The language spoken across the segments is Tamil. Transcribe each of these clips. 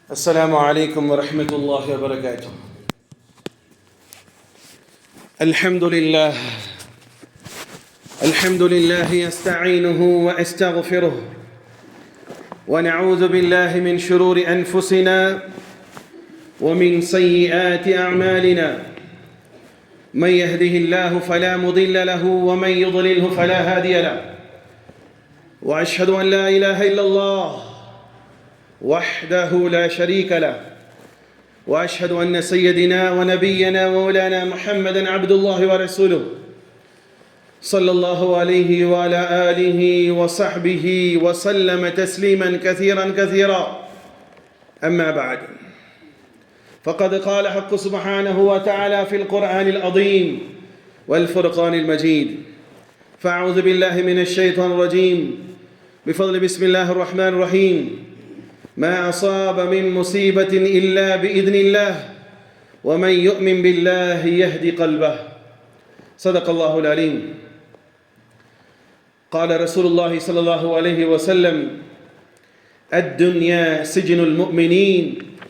السلام عليكم ورحمة الله وبركاته. الحمد لله أستعينه وأستغفره ونعوذ بالله من شرور أنفسنا ومن سيئات أعمالنا من يهده الله فلا مضل له ومن يضلله فلا هادي له وأشهد أن لا إله إلا الله وحده لا شريك له وأشهد أن سيدنا ونبينا ومولانا محمدا عبد الله ورسوله صلى الله عليه وعلى آله وصحبه وسلم تسليما كثيرا أما بعد فقد قال حق سبحانه وتعالى في القرآن العظيم والفرقان المجيد فأعوذ بالله من الشيطان الرجيم بفضل بسم الله الرحمن الرحيم ما أصاب من مصيبة إلا بإذن الله ومن يؤمن بالله يهدي قلبه صدق الله العليم. قال رسول الله صلى الله عليه وسلم الدنيا سجن المؤمنين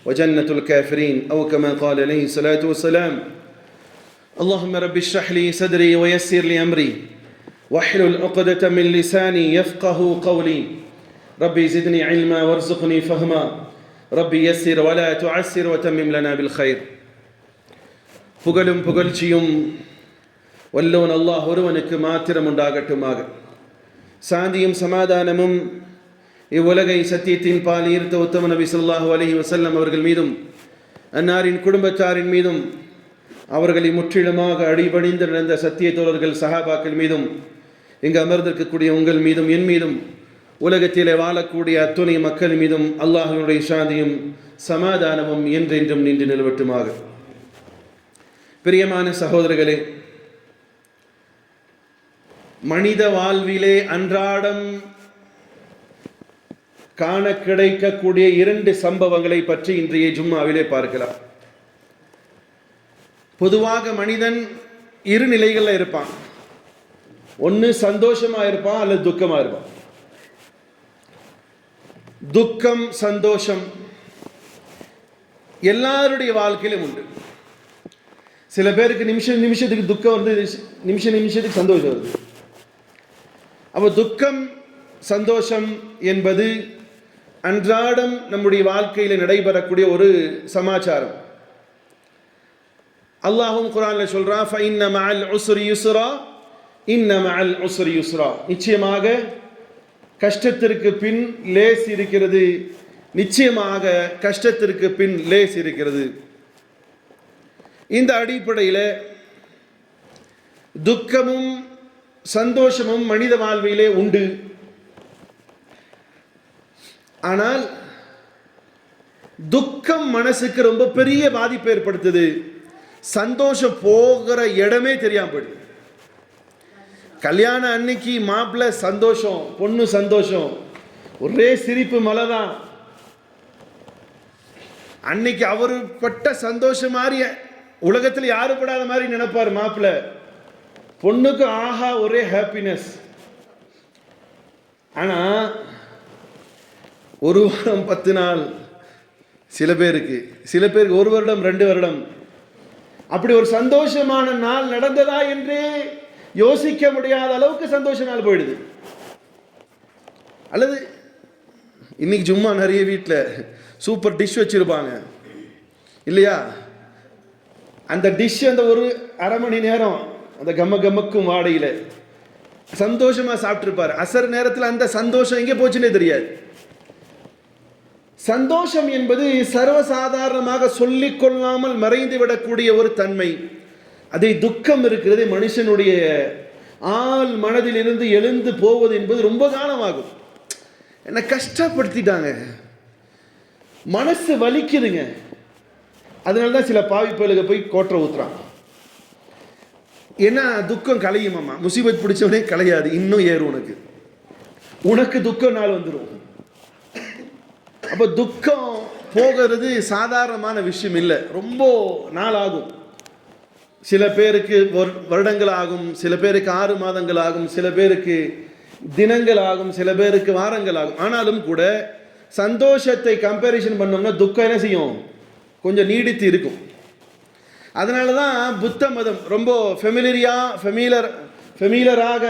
وجنة الكافرين أو كما قال عليه الصلاة والسلام. اللهم رب اشرح لي صدري ويسر لي أمري واحلل عقدة من لساني يفقه قولي ربي زدني علما وارزقني فهما ربي يسر ولا تعسر وتمم لنا بالخير. புகழும் புகழ்ச்சியும் வல்லவன் அல்லாஹ் ஒருவனுக்கு மாத்திரம் உண்டாகட்டுமாக. சாந்தியும் சமாதானமும் இவ்வுலகை சத்தியத்தின் பால் ஈர்த்த உத்தம நபி ஸல்லல்லாஹு அலைஹி வஸல்லம் அவர்கள் மீதும் அன்னாரின் குடும்பத்தாரின் மீதும் அவர்களை முற்றிலுமாக அடிபணிந்து நடந்த சத்திய தோழர்கள் சஹாபாக்கள் மீதும் இங்கு அமர்ந்திருக்கக்கூடிய உங்கள் மீதும் என் மீதும் உலகத்திலே வாழக்கூடிய அத்துணை மக்கள் மீதும் அல்லாஹ்வினுடைய சாந்தியும் சமாதானமும் என்றென்றும் நின்று நிலவட்டுமாக. பிரியமான சகோதரர்களே, மனித வாழ்விலே அன்றாடம் காண கிடைக்கக்கூடிய இரண்டு சம்பவங்களை பற்றி இன்றைய ஜும்மாவிலே பார்க்கலாம். பொதுவாக மனிதன் இரு நிலைகளில் இருப்பான். ஒன்று சந்தோஷமா இருப்பான் அல்லது துக்கமா இருப்பான். துக்கம் சந்தோஷம் எல்லாருடைய வாழ்க்கையிலும் உண்டு. சில பேருக்கு நிமிஷத்துக்கு துக்கம் வருது, நிமிஷத்துக்கு சந்தோஷம் வருது. அப்போ துக்கம் சந்தோஷம் என்பது அன்றாடம் நம்முடைய வாழ்க்கையில் நடைபெறக்கூடிய ஒரு சமாச்சாரம். அல்லாஹும் குர்ஆன்ல சொல்றான் ஃபஇன்ன மஅல் உஸ்ரி யுஸ்ரா இன்ன மஅல் உஸ்ரி யுஸ்ரா. நிச்சயமாக கஷ்டத்திற்கு பின் லேஸ் இருக்கிறது, நிச்சயமாக கஷ்டத்திற்கு பின் லேஸ் இருக்கிறது. இந்த அடிப்படையில் துக்கமும் சந்தோஷமும் மனித வாழ்விலே உண்டு. ஆனால் துக்கம் மனசுக்கு ரொம்ப பெரிய பாதிப்பை ஏற்படுத்துது. சந்தோஷம் போகிற இடமே தெரியாம போயிடுது. கல்யாணம் அன்னைக்கு மாப்பிள்ளை சந்தோஷம், பொண்ணு சந்தோஷம், ஒரே சிரிப்பு மலை தான். அன்னைக்கு அவரு பட்ட சந்தோஷம் மாதிரி உலகத்தில் யாரும் படாத மாதிரி நினைப்பார் மாப்பிள்ளை. பொண்ணுக்கு ஆஹா ஒரே ஹாப்பினஸ். ஆனா ஒரு வாரம் 10 நாள், சில பேருக்கு 1 வருடம் 2 வருடம், அப்படி ஒரு சந்தோஷமான நாள் நடந்ததா என்றே யோசிக்க முடியாத அளவுக்கு சந்தோஷ நாள் போயிடுது. அல்லது இன்னைக்கு சும்மா நிறைய வீட்டில் சூப்பர் டிஷ் வச்சிருப்பாங்க இல்லையா? அந்த டிஷ் அந்த ஒரு அரை மணி நேரம் அந்த கம்மக்கும் வாடையில் சந்தோஷமா சாப்பிட்டுருப்பார். அசர் நேரத்தில் அந்த சந்தோஷம் எங்கே போச்சுன்னே தெரியாது. சந்தோஷம் என்பது சர்வசாதாரணமாக சொல்லிக் கொள்ளாமல் மறைந்து விடக்கூடிய ஒரு தன்மை. அதை துக்கம் இருக்கிறது மனுஷனுடைய ஆள் மனதிலிருந்து எழுந்து போவது என்பது ரொம்ப காலமாகும். என்ன கஷ்டப்படுத்திட்டாங்க, மனசு வலிக்குதுங்க. அதனால்தான் சில பாவிப்பலுக்கு போய் கோட்டை ஊத்துறான். ஏன்னா துக்கம் கலையுமாம்மா, முசீபத் பிடிச்சவனே கலையாது, இன்னும் ஏறும் உனக்கு துக்கம் நாள் வந்துடும். அப்போ துக்கம் போகிறது சாதாரணமான விஷயம் இல்லை, ரொம்ப நாள் ஆகும். சில பேருக்கு வருடங்கள் ஆகும், சில பேருக்கு 6 மாதங்கள் ஆகும், சில பேருக்கு தினங்கள் ஆகும், சில பேருக்கு வாரங்கள் ஆகும். ஆனாலும் கூட சந்தோஷத்தை கம்பேரிஷன் பண்ணோம்னா துக்கம் என்ன செய்யும், கொஞ்சம் நீடித்து இருக்கும். அதனால தான் புத்த மதம் ரொம்ப ஃபெமிலராக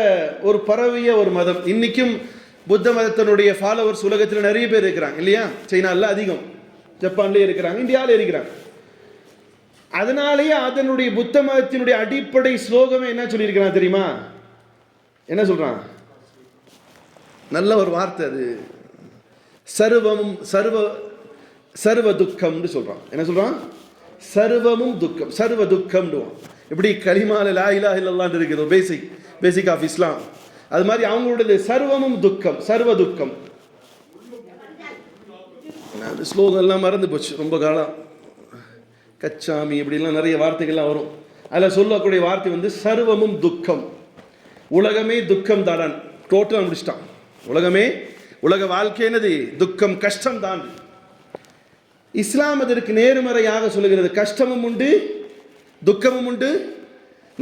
ஒரு பரவிய ஒரு மதம். இன்றைக்கும் புத்த மதத்தினுடைய ஃபாலோவர்ஸ் உலகத்தில் நிறைய பேர் இருக்கிறாங்க இல்லையா? சைனாவில் அதிகம், ஜப்பான்லேயே இருக்கிறாங்க, இந்தியாவில் இருக்கிறாங்க. அதனாலேயே அதனுடைய புத்த மதத்தினுடைய அடிப்படை ஸ்லோகமே என்ன சொல்லியிருக்கிறான் தெரியுமா? என்ன சொல்கிறான்? நல்ல ஒரு வார்த்தை அது, சர்வமும் சர்வ துக்கம்னு சொல்கிறான். என்ன சொல்கிறான்? சர்வமும் துக்கம், சர்வ துக்கம்னுவான். இப்படி கலிமால லா இலாஹ இல்லல்லாஹ் இருக்குது, பேசிக் ஆஃப் இஸ்லாம். அது மாதிரி அவங்களுடைய சர்வமும் துக்கம், சர்வ துக்கம். அந்த ஸ்லோகம் எல்லாம் மறந்து போச்சு ரொம்ப காலம். கச்சாமி இப்படிலாம் நிறைய வார்த்தைகள்லாம் வரும். அதில் சொல்லக்கூடிய வார்த்தை வந்து சர்வமும் துக்கம். உலகமே துக்கம் தான், டோட்டலாக முடிச்சிட்டான். உலக வாழ்க்கை என்னது? துக்கம், கஷ்டம் தான். இஸ்லாம் அதற்கு நேர்மறையாக சொல்லுகிறது. கஷ்டமும் உண்டு, துக்கமும் உண்டு,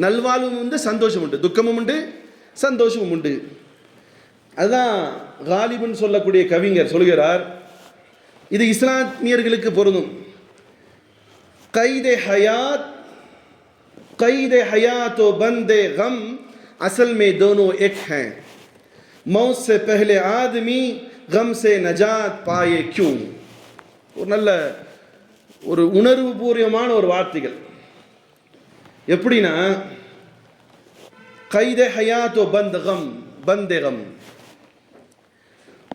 நல்வாழ்வும் உண்டு, சந்தோஷம் உண்டு. துக்கமும் உண்டு, சந்தோஷமும் உண்டு. அதுதான் காலிபன் சொல்லக்கூடிய கவிஞர் சொல்கிறார், இது இஸ்லாமியர்களுக்கு பொருந்தும். கைதே हयात और बंदे गम असल में दोनों एक हैं, मौत से पहले आदमी गम से नजात पाए क्यों. ஒரு நல்ல ஒரு உணர்வு பூர்வமான ஒரு வார்த்தைகள். எப்படின்னா, கைதே ஹயாத் பந்தே கம்,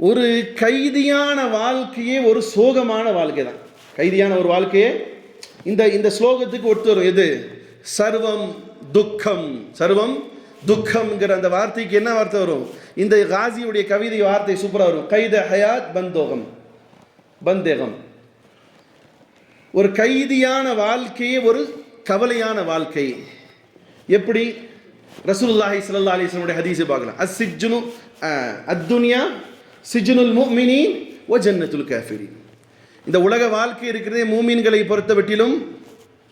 ஒரு கைதியான வாழ்க்கையே ஒரு சோகமான வாழ்க்கை தான். கைதியான ஒரு வாழ்க்கையே இந்த ஸ்லோகத்துக்கு ஒத்து வரும். எது? சர்வம் துக்கம்ங்கிற அந்த வார்த்தைக்கு என்ன வார்த்தை வரும்? இந்த காசியுடைய கவிதை வார்த்தை சூப்பராக வரும். கைத ஹயாத் பந்தேகம், ஒரு கைதியான வாழ்க்கையே ஒரு கவலையான வாழ்க்கை. எப்படி? ரசூலுல்லாஹி ஸல்லல்லாஹு அலைஹி வஸல்லம் ஹதீஸை பார்க்கலாம். அஸ்ஸிஜ்னு அத்துன்யா சிஜ்னுல் முஃமினீன் வ ஜன்னத்துல் காஃபிரீன். இந்த உலக வாழ்க்கை இருக்கிறதே மூமின்களை பொறுத்தவற்றிலும்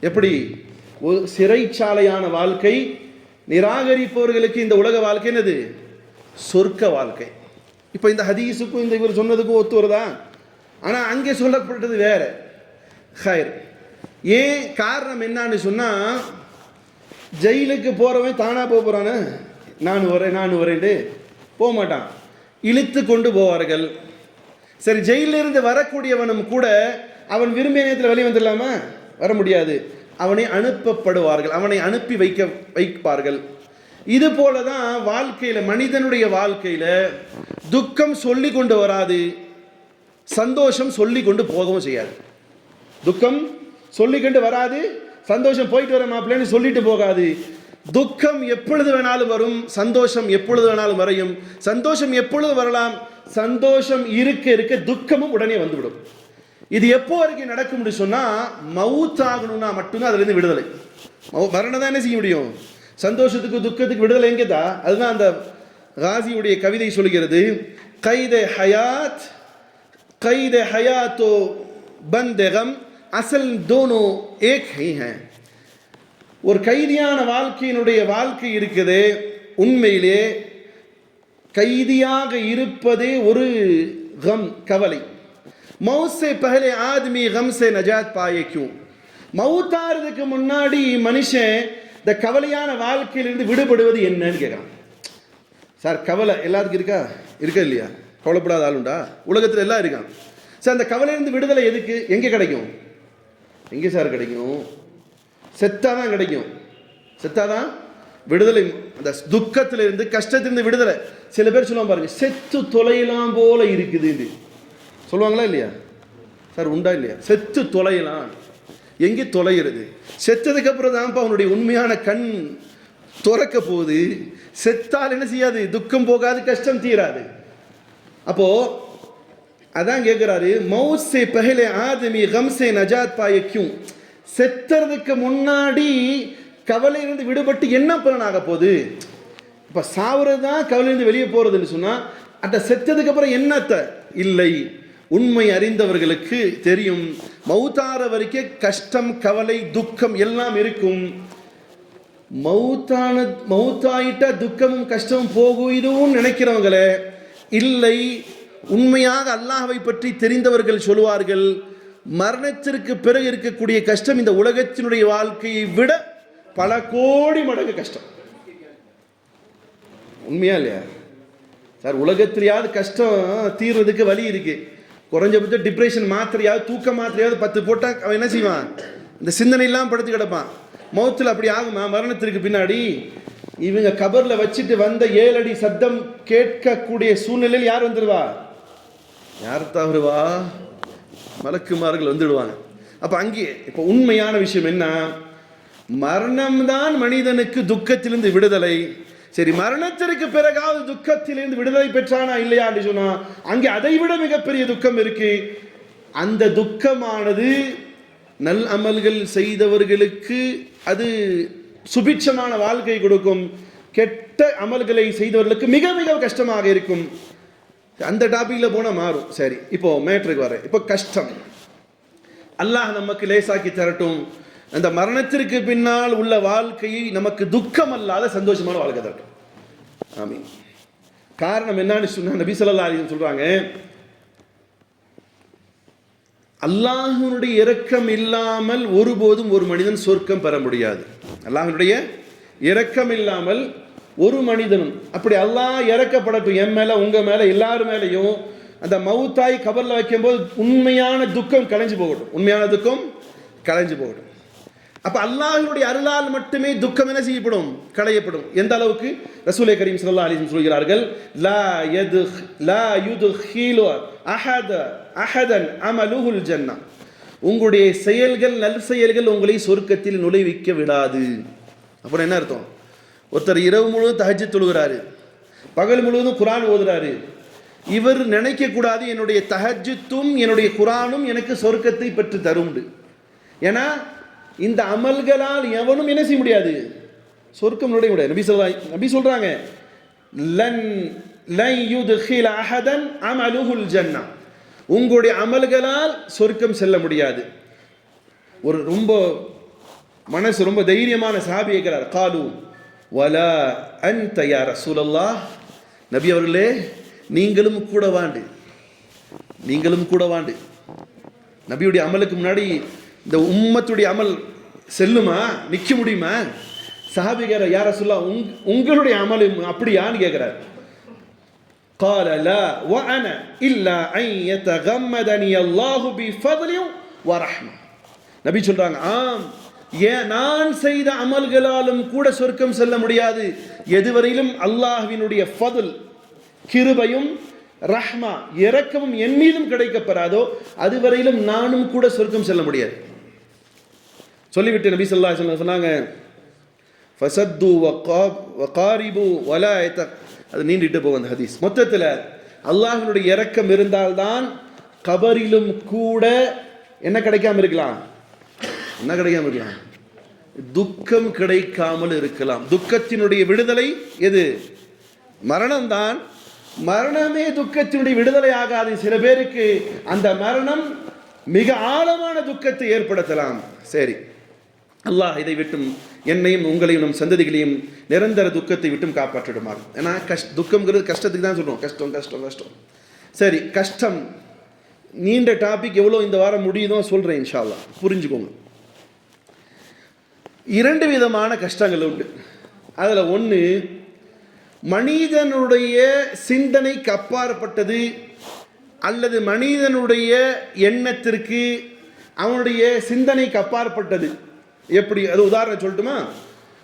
எப்படி ஒரு சிறைச்சாலையான வாழ்க்கை. நிராகரிப்பவர்களுக்கு இந்த உலக வாழ்க்கை என்னது? சொர்க்க வாழ்க்கை. இப்போ இந்த ஹதீஸுக்கும் இந்த இவர் சொன்னதுக்கும் ஒத்து வருதா? ஆனால் அங்கே சொல்லப்பட்டது வேற. ஹைர். ஏன்? காரணம் என்னன்னு சொன்னால், ஜெயிலுக்கு போகிறவன் தானாக போகிறானே, நான் வரேன்ட்டு போக மாட்டான், இழுத்து கொண்டு போவார்கள். சரி, ஜெயிலிருந்து வரக்கூடியவனும் கூட அவன் விரும்பிய நேரத்தில் வெளியே வந்துடலாமா? வர முடியாது. அவனை அனுப்பப்படுவார்கள், அவனை அனுப்பி வைப்பார்கள். இது போல தான் வாழ்க்கையில், மனிதனுடைய வாழ்க்கையில் துக்கம் சொல்லி கொண்டு வராது, சந்தோஷம் சொல்லி கொண்டு போகவும் செய்யாது. துக்கம் சொல்லிக்கொண்டு வராது, சந்தோஷம் போயிட்டு வர மாப்பிள்ளைன்னு சொல்லிட்டு போகாது. துக்கம் எப்பொழுது வேணாலும் வரும், சந்தோஷம் எப்பொழுது வேணாலும் வரையும். சந்தோஷம் எப்பொழுது வரலாம், சந்தோஷம் இருக்க இருக்க துக்கமும் உடனே வந்துவிடும். இது எப்போ வரைக்கும் நடக்கும்னு சொன்னால், மவுத் ஆகணும்னா மட்டும்தான் அதுலேருந்து விடுதலை. மரணம் தான் என்ன செய்ய முடியும்? சந்தோஷத்துக்கு துக்கத்துக்கு விடுதலை எங்கேதா? அதுதான் அந்த காசியுடைய கவிதை சொல்கிறது. கைதே ஹயாத்தோ பந்தேகம் அசல் தோனோ ஏக் ஹை ஹை. ஒரு கைதியான வாழ்க்கையினுடைய வாழ்க்கை இருக்குது, உண்மையிலே கைதியாக இருப்பதே ஒரு கம், கவலை. மௌத் சே பஹலே ஆத்மி கம் சே நஜாத் பாயே கியூ. மவுத்தாறதுக்கு முன்னாடி மனுஷன் இந்த கவலையான வாழ்க்கையிலிருந்து விடுபடுவது என்னன்னு கேட்குறான். சார், கவலை எல்லாத்துக்கும் இருக்கா இல்லையா? கவலைப்படாத ஆளுண்டா? உலகத்தில் எல்லாம் இருக்கான். சார், அந்த கவலையிலிருந்து விடுதலை எதுக்கு, எங்கே கிடைக்கும்? எங்கே சார் கிடைக்கும்? செத்தாதான் கிடைக்கும். செத்தாதான் விடுதலை. அந்த துக்கத்திலிருந்து, கஷ்டத்திலிருந்து விடுதலை. சில பேர் சொல்லுவாங்க பாருங்க, செத்து தொலையலாம் போல இருக்குது சொல்லுவாங்களா இல்லையா? சார், உண்டா இல்லையா? செத்து தொலையலாம். எங்கே தொலைகிறது? செத்ததுக்கு அப்புறம் தான்ப்பா அவனுடைய உண்மையான கண் துறக்க போகுது. செத்தால் என்ன செய்யாது? துக்கம் போகாது, கஷ்டம் தீராது. அப்போ அதான் கேட்கிறாரு, மௌத் சே பஹலே ஆதமி கம் சே நஜாத் பாயே கியூ. செத்துறதுக்கு முன்னாடி கவலையிலிருந்து விடுபட்டு என்ன பலன் ஆக போகுது? இப்போ சாவுறது தான் கவலையிலிருந்து வெளியே போகிறதுன்னு சொன்னால், அந்த செத்ததுக்கு அப்புறம் என்னத்த இல்லை. உண்மை அறிந்தவர்களுக்கு தெரியும், மௌத்தார வரைக்கும் கஷ்டம், கவலை, துக்கம் எல்லாம் இருக்கும். மௌத்தாயிட்டா துக்கமும் கஷ்டமும் போகும் இதுவும் நினைக்கிறவங்களே இல்லை. உண்மையாக அல்லாஹ்வை பற்றி தெரிந்தவர்கள் சொல்வார்கள், மரணத்திற்கு பிறகு இருக்கக்கூடிய கஷ்டம் இந்த உலகத்தினுடைய வாழ்க்கையை விட பல கோடி மடங்கு கஷ்டம். உண்மையா இல்லையா சார்? உலகத்திலேயாவது கஷ்டம் தீர்றதுக்கு வழி இருக்கு. குறைஞ்சபட்சம் டிப்ரெஷன் மாத்திரையாவது, தூக்க மாத்திரையாவது 10 போட்டால் அவன் என்ன செய்வான்? இந்த சிந்தனை இல்லாமல் படுத்து கிடப்பான். மௌத்தில் அப்படி ஆகுமா? மரணத்திற்கு பின்னாடி இவங்க கபரில் வச்சுட்டு வந்த 7 அடி சத்தம் கேட்கக்கூடிய சூழ்நிலையில் யார் வந்துடுவா? யார் தவறுவா? மலக்குமார்கள் வந்துடுவாங்க. அப்போ அங்கே இப்போ உண்மையான விஷயம் என்ன? மரணம்தான் மனிதனுக்கு துக்கத்திலிருந்து விடுதலை. சரி, மரணத்திற்கு பிறகாவது துக்கத்திலிருந்து விடுதலை பெற்றானா இல்லையா என்று சொன்னா, அங்கே அதை விட மிகப்பெரிய துக்கம் இருக்கு. அந்த துக்கமானது நல் அமல்கள் செய்தவர்களுக்கு அது சுபிட்சமான வாழ்க்கை கொடுக்கும், கெட்ட அமல்களை செய்தவர்களுக்கு மிக மிக கஷ்டமாக இருக்கும். அந்த டாபிக்ல போனால் மாறும். சரி, இப்போ மேட்ருக்கு வரேன். இப்போ கஷ்டம் அல்லாஹ் நமக்கு லேசாக்கி தரட்டும். அந்த மரணத்திற்கு பின்னால் உள்ள வாழ்க்கையை நமக்கு துக்கம் அல்லாத சந்தோஷமான வாழ்க்கை தரட்டும். ஆமீன். காரணம் என்னன்னு சொன்னா, நபி ஸல்லல்லாஹு அலைஹி வஸல்லம் சொல்றாங்க, அல்லாஹ்வுடைய இரக்கம் இல்லாமல் ஒருபோதும் ஒரு மனிதன் சொர்க்கம் பெற முடியாது. அல்லாஹ்வுடைய இரக்கம் இல்லாமல் ஒரு மனிதனும், அப்படி அல்லாஹ் இறக்கப்படட்டும் என் மேல, உங்க மேல, எல்லாரும் மேலையும், அந்த மௌத்தாய் கபர்ல வைக்கும் போது உண்மையான துக்கம் கலைஞ்சு போகட்டும். உண்மையான துக்கம் கலைஞ்சு போகட்டும். அப்ப அல்லாஹ்வுடைய அருளால் மட்டுமே துக்கம் என்ன செய்யப்படும்? களையப்படும். எந்த அளவுக்கு? ரசூலே கரீம் ஸல்லல்லாஹு அலைஹி வஸல்லம் சொல்கிறார்கள், லா யுத்கிலு அஹதன் அமலுஹுல் ஜன்னah. உங்களுடைய செயல்கள், நல் செயல்கள் உங்களை சொர்க்கத்தில் நுழைவிக்க விடாது. அப்புறம் என்ன அர்த்தம்? ஒருத்தர் இரவு முழுவதும் தஹஜ்ஜுத் தொழுகிறாரு, பகல் முழுவதும் குர்ஆன் ஓதுறாரு. இவர் நினைக்க கூடாது, என்னுடைய தஹஜ்ஜுத்தும் என்னுடைய குர்ஆனும் எனக்கு சொர்க்கத்தை பெற்று தரும். ஏன்னா இந்த அமல்களால் எவனும் என்ன செய்ய முடியாது? சொர்க்கம் நுழைய முடியாது. நபி சொல்றாங்க, லன் யுத்கில அஹதன் அமலுஹுல் ஜன்னah. உங்களுடைய அமல்களால் சொர்க்கம் செல்ல முடியாது. ஒரு ரொம்ப மனசு ரொம்ப தைரியமான சஹாபி கேட்கிறார், காலு வலா அன்த யா ரசூலல்லாஹ். நபி அவர்களே, நீங்களும் கூட வாண்டு, நீங்களும் கூட வாண்டு. நபியுடைய அமலுக்கு முன்னாடி இந்த உம்மத்துடைய அமல் செல்லுமா? நிற்க முடியுமா? சஹாபிகார யா ரசூலல்லாஹ், உங்களுடைய அமல் அப்படியான்னு கேட்கிறார். قال لا وانا الا ان يتغمدني الله بفضل ورحمه. நபி சொல்றாங்க, ஆம், நான் செய்த அமல்களாலும் கூட சொர்க்கம் செல்ல முடியாது. எதுவரையிலும் அல்லாஹ்வினுடைய ஃபதுல், கிருபையும் ரஹ்மா, இரக்கமும் என் மீதும் கிடைக்கப்பெறாதோ அதுவரையிலும் நானும் கூட சொர்க்கம் செல்ல முடியாது. சொல்லிவிட்டு நபி ஸல்லல்லாஹு அலைஹி வஸல்லம் சொன்னாங்க, ஃபஸத்து வகாரிபு வலா யத. அது நீண்டிட்டு போகும் அந்த ஹதீஸ். மொத்தத்தில் அல்லாஹ்வினுடைய இரக்கம் இருந்தால்தான் கபரிலும் கூட என்ன கிடைக்காம இருக்கலாம்? என்ன கிடைக்காம இருக்கலாம்? துக்கம் கிடைக்காமல் இருக்கலாம். துக்கத்தினுடைய விடுதலை எது? மரணம்தான். மரணமே துக்கத்தினுடைய விடுதலை ஆகாது. சில பேருக்கு அந்த மரணம் மிக ஆழமான துக்கத்தை ஏற்படுத்தலாம். சரி, அல்லாஹ் இதை விட்டும் என்னையும் உங்களையும் நம் சந்ததிகளையும் நிரந்தர துக்கத்தை விட்டும் காப்பாற்றிடுமாறு. ஏன்னா துக்கம்ங்கிறது கஷ்டத்துக்கு தான் சொல்றோம். கஷ்டம் கஷ்டம் கஷ்டம். சரி, கஷ்டம் நீண்ட டாபிக். எவ்வளோ இந்த வாரம் முடியுதோ சொல்றேன் இன்ஷா அல்லாஹ், புரிஞ்சுக்கோங்க. 2 விதமான கஷ்டங்கள் உண்டு. அதில் ஒன்று மனிதனுடைய சிந்தனைக்கு அப்பாற்பட்டது, அல்லது மனிதனுடைய எண்ணத்திற்கு, அவனுடைய சிந்தனைக்கு அப்பாற்பட்டது. எப்படி? அது உதாரணம் சொல்லட்டுமா?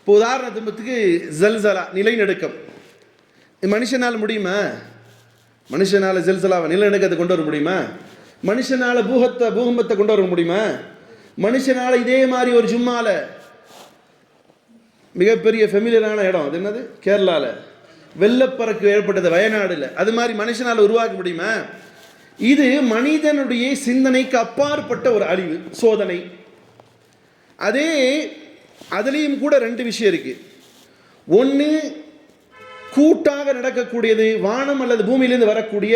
இப்போ உதாரணத்துக்கு ஜல்சலா, நிலநடுக்கம். மனுஷனால் முடியுமா? மனுஷனால் ஜல்சலாவை, நிலநடுக்கத்தை கொண்டு வர முடியுமா? மனுஷனால் பூகம்பத்தை கொண்டு வர முடியுமா? மனுஷனால் இதே மாதிரி ஒரு ஜும்மால மிகப்பெரிய ஃபெமிலியரான இடம், அது என்னது, கேரளாவில் வெள்ளப்பறக்கு ஏற்பட்டது, வயநாடுல, அது மாதிரி மனுஷனால் உருவாக்க முடியுமா? இது மனிதனுடைய சிந்தனைக்கு அப்பாற்பட்ட ஒரு அழிவு, சோதனை. அதே அதுலேயும் கூட 2 விஷயம் இருக்கு. ஒன்று கூட்டாக நடக்கக்கூடியது, வானம் அல்லது பூமியிலிருந்து வரக்கூடிய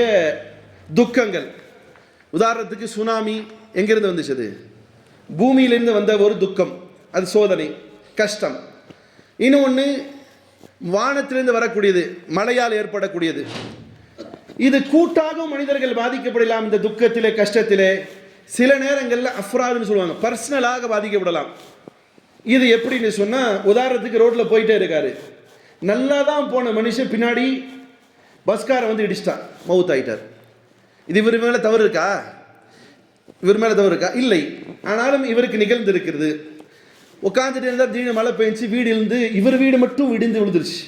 துக்கங்கள். உதாரணத்துக்கு சுனாமி எங்கிருந்து வந்துச்சு? அது பூமியிலிருந்து வந்த ஒரு துக்கம், அது சோதனை, கஷ்டம். இன்னொன்று வானத்திலிருந்து வரக்கூடியது, மழையால் ஏற்படக்கூடியது. இது கூட்டாகவும் மனிதர்கள் பாதிக்கப்படலாம். இந்த துக்கத்திலே கஷ்டத்திலே சில நேரங்களில் அஃப்ராதுன்னு சொல்லுவாங்க, பர்சனலாக பாதிக்கப்படலாம். இது எப்படின்னு சொன்னா, உதாரணத்துக்கு ரோட்ல போயிட்டே இருக்காரு, நல்லா தான் போன மனுஷன் பின்னாடி பஸ்காரை வந்து இடிச்சிட்டான், மவுத் ஆயிட்டார். இது இவர் மேலே தவறு இருக்கா? இவர் மேலே தவறு இருக்கா? இல்லை. ஆனாலும் இவருக்கு நிகழ்ந்து இருக்கிறது. உட்காந்துட்டு இருந்தால் திடீர்னு மழை பெஞ்சு வீடு இருந்து இவர் வீடு மட்டும் இடிந்து விழுந்துருச்சு.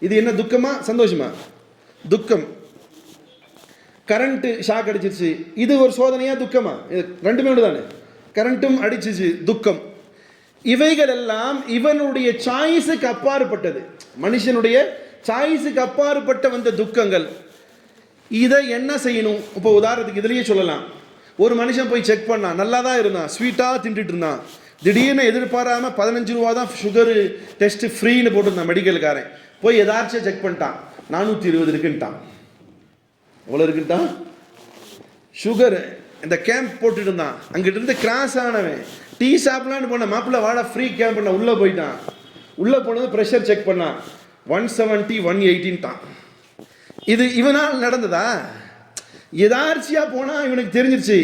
இது என்ன துக்கமா சந்தோஷமா? துக்கம். கரண்ட்டு ஷாக் அடிச்சிருச்சு, இது ஒரு சோதனையா துக்கமா? ரெண்டுமே ஒன்று தானே. கரண்ட்டும் அடிச்சிச்சு, துக்கம். இவைகள் எல்லாம் இவனுடைய சாய்ஸுக்கு அப்பாற்பட்டது, மனுஷனுடைய சாய்ஸுக்கு அப்பாற்பட்ட வந்த துக்கங்கள். இதை என்ன செய்யணும்? இப்போ உதாரணத்துக்கு இதுலேயே சொல்லலாம், ஒரு மனுஷன் போய் செக் பண்ணான், நல்லா தான் இருந்தான், ஸ்வீட்டாக தின்றுட்டு இருந்தான். திடீர்னு எதிர்பாராமல் 15 ரூபா தான் சுகரு டெஸ்ட்டு ஃப்ரீன்னு போட்டுருந்தான் மெடிக்கலுக்காரன். போய் எதாச்சும் செக் பண்ணிட்டான், 420 இருக்குன்ட்டான். எவ்வளோ இருக்குன்ட்டான்? சுகரு. இந்த கேம்ப் போட்டுட்டு இருந்தான், அங்கிட்ட இருந்து கிராஸ் ஆனவன் டீ சாப்பிடலான்னு போன, மாப்பிள்ள வாடா ஃப்ரீ கேம்ப் பண்ண, உள்ளே போயிட்டான். உள்ளே போனது ப்ரெஷர் செக் பண்ணான், 170 180ன்ட்டான். இது இவனால் நடந்ததா? எதார்ச்சியாக போனால் இவனுக்கு தெரிஞ்சிருச்சு.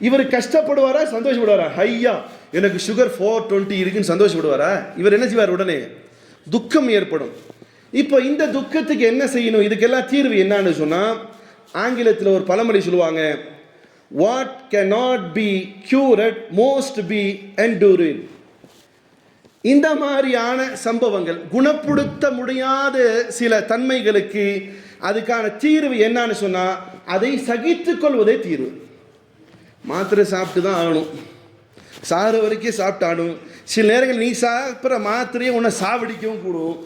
இவர் கஷ்டப்படுவாரா சந்தோஷப்படுவாரா? ஐயா எனக்கு சுகர் 420 இருக்குன்னு சந்தோஷப்படுவாரா? இவர் என்ன செய்வார்? உடனே துக்கம் ஏற்படும். இப்போ இந்த துக்கத்துக்கு என்ன செய்யணும்? இதுக்கெல்லாம் தீர்வு என்னன்னு சொன்னால், ஆங்கிலத்தில் ஒரு பழமொழி சொல்லுவாங்க, what cannot be cured most be endured. இந்த மாதிரியான சம்பவங்கள், குணப்படுத்த முடியாத சில தன்மைகளுக்கு அதுக்கான தீர்வு என்னன்னு சொன்னால், அதை சகித்துக் கொள்வதே தீர்வு. மாத்திரை சாப்பிட்டு தான் ஆகணும், சாகிற வரைக்கும் சாப்பிட்டாலும் சில நேரங்கள் நீ சாப்பிட்ற மாத்திரையை உன்னை சாவடிக்கவும் கூடும்,